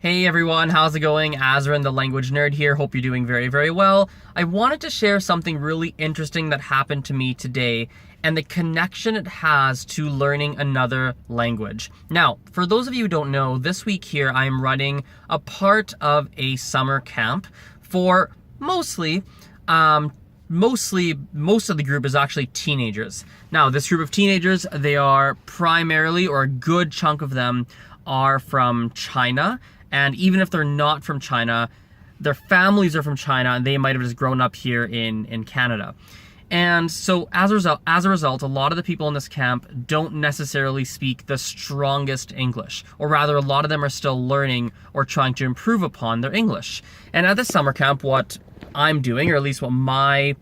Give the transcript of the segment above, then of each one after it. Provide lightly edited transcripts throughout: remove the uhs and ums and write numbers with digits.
Hey everyone, how's it going? Azren, the language nerd here. Hope you're doing very, very well. I wanted to share something really interesting that happened to me today and the connection it has to learning another language. Now, for those of you who don't know, this week here I am running a part of a summer camp for most of the group is actually teenagers. Now, this group of teenagers, they are primarily, or a good chunk of them, are from China. And even if they're not from China, their families are from China and they might have just grown up here in Canada. And so as a result, a lot of the people in this camp don't necessarily speak the strongest English, or rather a lot of them are still learning or trying to improve upon their English. And at the summer camp, what I'm doing, or at least what my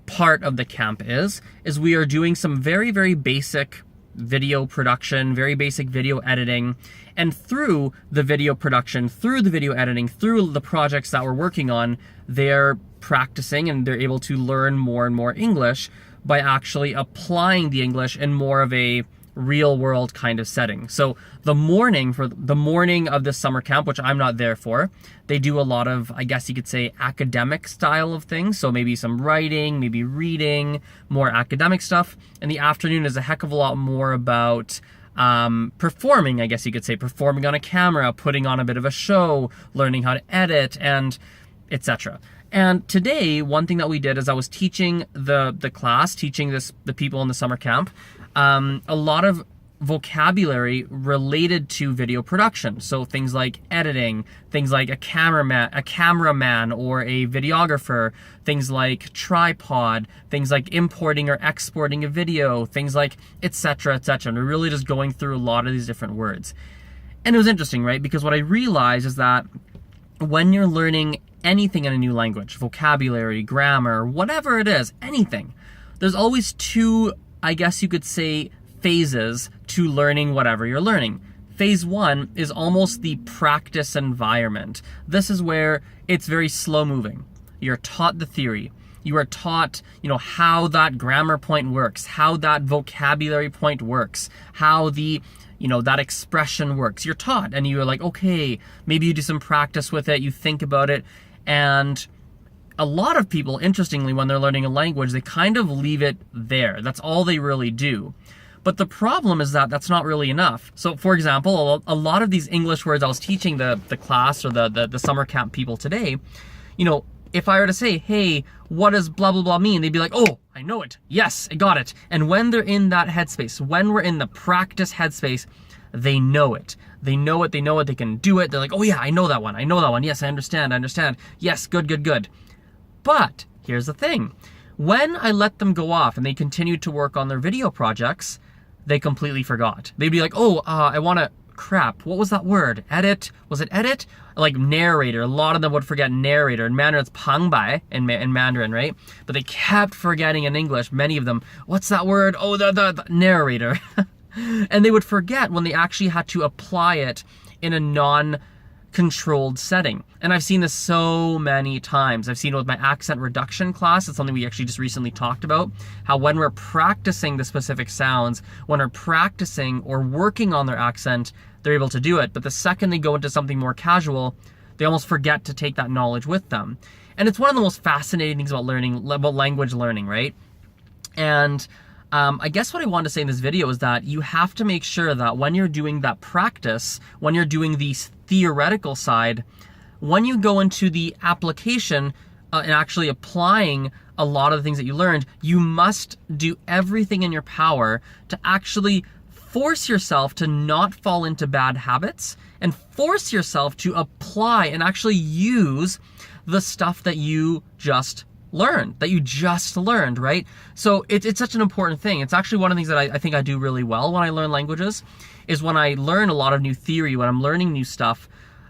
part of the camp is we are doing some very, very basic video production, very basic video editing, and through the video production, through the video editing, through the projects that we're working on, they're practicing and they're able to learn more and more English by actually applying the English in more of a real world kind of setting. So the morning of this summer camp, which I'm not there for, they do a lot of, I guess you could say, academic style of things. So maybe some writing, maybe reading, more academic stuff. And the afternoon is a heck of a lot more about performing, I guess you could say, performing on a camera, putting on a bit of a show, learning how to edit, and etc. And today, one thing that we did is I was teaching the class, teaching the people in the summer camp, a lot of vocabulary related to video production. So things like editing, things like a cameraman or a videographer, things like tripod, things like importing or exporting a video, things like etc., etc. And we're really just going through a lot of these different words. And it was interesting, right? Because what I realized is that when you're learning anything in a new language, vocabulary, grammar, whatever it is, anything, there's always two, I guess you could say, phases to learning whatever you're learning. Phase one is almost the practice environment. This is where it's very slow moving. You're taught the theory. You are taught, how that grammar point works, how that vocabulary point works, how that expression works. You're taught and you're like, okay, maybe you do some practice with it, you think about it, and a lot of people, interestingly, when they're learning a language, they kind of leave it there. That's all they really do. But the problem is that that's not really enough. So for example, a lot of these English words I was teaching the class or the summer camp people today, if I were to say, hey, what does blah, blah, blah mean? They'd be like, oh, I know it. Yes, I got it. And when they're in that headspace, when we're in the practice headspace, they know it. They know it. They know it. They can do it. They're like, oh yeah, I know that one. I know that one. Yes, I understand. Yes, good, good, good. But here's the thing. When I let them go off and they continued to work on their video projects, they completely forgot. They'd be like, I want to, crap, what was that word? Edit? Was it edit? Like narrator. A lot of them would forget narrator. In Mandarin, it's pangbai in Mandarin, right? But they kept forgetting in English, many of them, what's that word? Oh, the narrator. And they would forget when they actually had to apply it in a non-controlled setting. And I've seen this so many times. I've seen it with my accent reduction class. It's something we actually just recently talked about. How when we're practicing the specific sounds, when we're practicing or working on their accent, they're able to do it. But the second they go into something more casual, they almost forget to take that knowledge with them. And it's one of the most fascinating things about language learning, right? And I guess what I wanted to say in this video is that you have to make sure that when you're doing that practice, when you're doing the theoretical side, when you go into the application and actually applying a lot of the things that you learned, you must do everything in your power to actually force yourself to not fall into bad habits and force yourself to apply and actually use the stuff that you just learned, right? So it's such an important thing. It's actually one of the things that I think I do really well when I learn languages, is when I learn a lot of new theory, when I'm learning new stuff,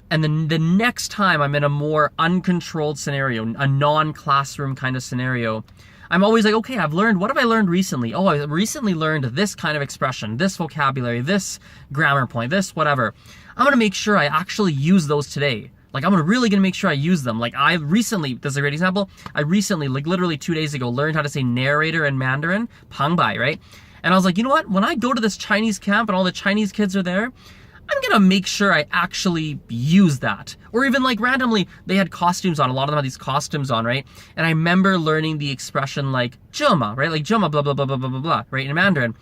and then the next time I'm in a more uncontrolled scenario, a non-classroom kind of scenario, I'm always like, okay, what have I learned recently? Oh, I recently learned this kind of expression, this vocabulary, this grammar point, this whatever. I'm gonna make sure I actually use those today. Like, I'm really gonna make sure I use them. Like, this is a great example. I recently, like literally 2 days ago, learned how to say narrator in Mandarin, pangbai, right? And I was like, you know what? When I go to this Chinese camp and all the Chinese kids are there, I'm gonna make sure I actually use that. Or even like randomly, they had costumes on. A lot of them had these costumes on, right? And I remember learning the expression like "joma," right? Like "joma," blah blah blah blah blah blah blah, right? In Mandarin.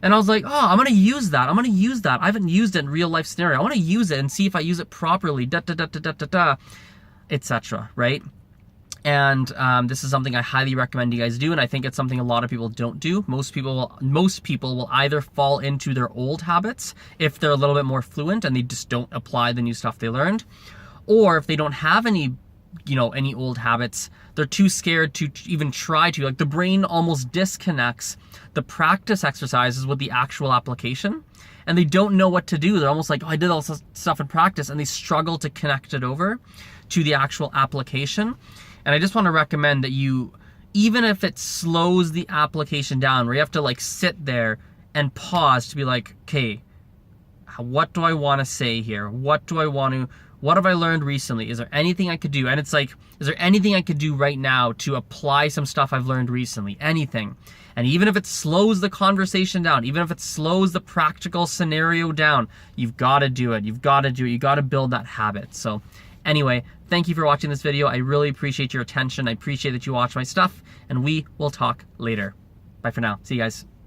And I was like, oh, I'm gonna use that. I'm gonna use that. I haven't used it in real life scenario. I want to use it and see if I use it properly. Da da da da da da da, etc. Right? And this is something I highly recommend you guys do, and I think it's something a lot of people don't do. Most people will either fall into their old habits if they're a little bit more fluent and they just don't apply the new stuff they learned, or if they don't have any old habits, they're too scared to even try to. Like, the brain almost disconnects the practice exercises with the actual application, and they don't know what to do. They're almost like, oh, I did all this stuff in practice, and they struggle to connect it over to the actual application. And I just want to recommend that you, even if it slows the application down, where you have to like sit there and pause to be like, okay, what do I want to say here? What have I learned recently? Is there anything I could do? And it's like, is there anything I could do right now to apply some stuff I've learned recently? Anything. And even if it slows the conversation down, even if it slows the practical scenario down, you've got to do it. You've got to do it. You've got to build that habit. So anyway, thank you for watching this video. I really appreciate your attention. I appreciate that you watch my stuff, and we will talk later. Bye for now. See you guys.